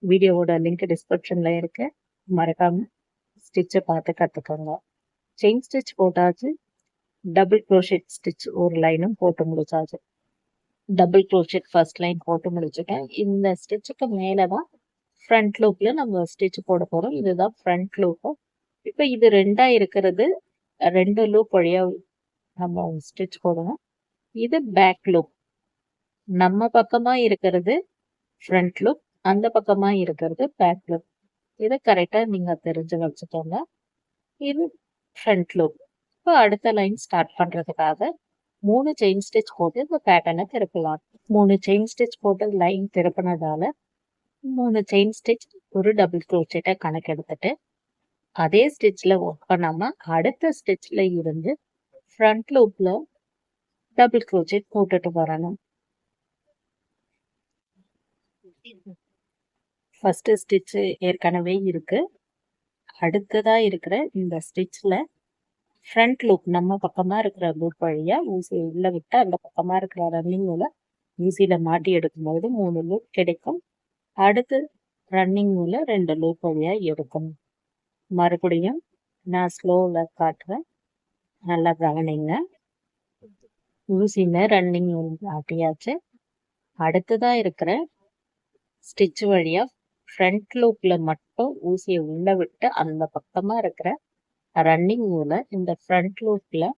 வீடியோவோட லிங்க் டிஸ்கிரிப்ஷன்ல இருக்கு. மறக்காம ஸ்டிச்சை பார்த்து கற்றுக்கோங்க. செயின் ஸ்டிச் போட்டாச்சு. டபுள் க்ரோஷெட் ஸ்டிச் ஒரு லைனும் போட்டு முடிச்சாச்சு. டபுள் க்ரோஷெட் ஃபர்ஸ்ட் லைன் போட்டு முடிச்சுட்டேன். இந்த ஸ்டிச்சுக்கு மேலே தான் ஃப்ரண்ட் லூப்ல நம்ம ஸ்டிச் போட போகிறோம். இதுதான் ஃப்ரண்ட் லூப்பு. இப்போ இது ரெண்டாக இருக்கிறது 2 லூப் வழியாக நம்ம ஸ்டிச் போடணும். இது பேக் லூப். நம்ம பக்கமாக இருக்கிறது ஃப்ரண்ட் லூப், அந்த பக்கமா இருக்கிறது பேக் லூப். இதை கரெக்டா நீங்க தெரிஞ்சு வச்சுக்கோங்க. இது ஃப்ரண்ட் லூப். இப்போ அடுத்த லைன் ஸ்டார்ட் பண்றதுக்காக 3 செயின் ஸ்டிச் போட்டு இந்த பேட்டர்னை திருப்பலாம். 3 செயின் ஸ்டிச் போட்டு லைன் திருப்பினதால 3 செயின் ஸ்டிச் ஒரு டபுள் க்ரோஷெட்டை கணக்கெடுத்துட்டு அதே ஸ்டிச்ல ஒர்க் பண்ணாம அடுத்த ஸ்டிச்ல இருந்து ஃப்ரண்ட் லூப்ல டபுள் க்ரோஷெட் போட்டுட்டு வரணும். ஃபர்ஸ்ட் ஸ்டிச் ஏற்கனவே இருக்கு. அடுத்ததா இருக்கிற இந்த ஸ்டிச்ல ஃப்ரண்ட் லூப் நம்ம பக்கமா இருக்கிற லூப் வழியா ஊசி உள்ள விட்டு அந்த பக்கமா இருக்கிற ரன்னிங் நூலை ஊசியில மாட்டி எடுக்கும்போது 3 லூப் கிடைக்கும். அடுத்து ரன்னிங் நூலை 2 லூப் வழியா எடுக்கணும். மறுபடியும் நான் ஸ்லோவில் காட்டுறேன், நல்லா கவனிங்க. ஊசியில ரன்னிங் நூல் மாட்டியாச்சு. அடுத்ததா இருக்கிற ஸ்டிச் வழியா ஃப்ரண்ட் லூப்ல மட்டும் ஊசியை உள்ள விட்டு அந்த பக்கமா இருக்கிற ரன்னிங் நூலை இந்த ஃப்ரண்ட் லூப்ல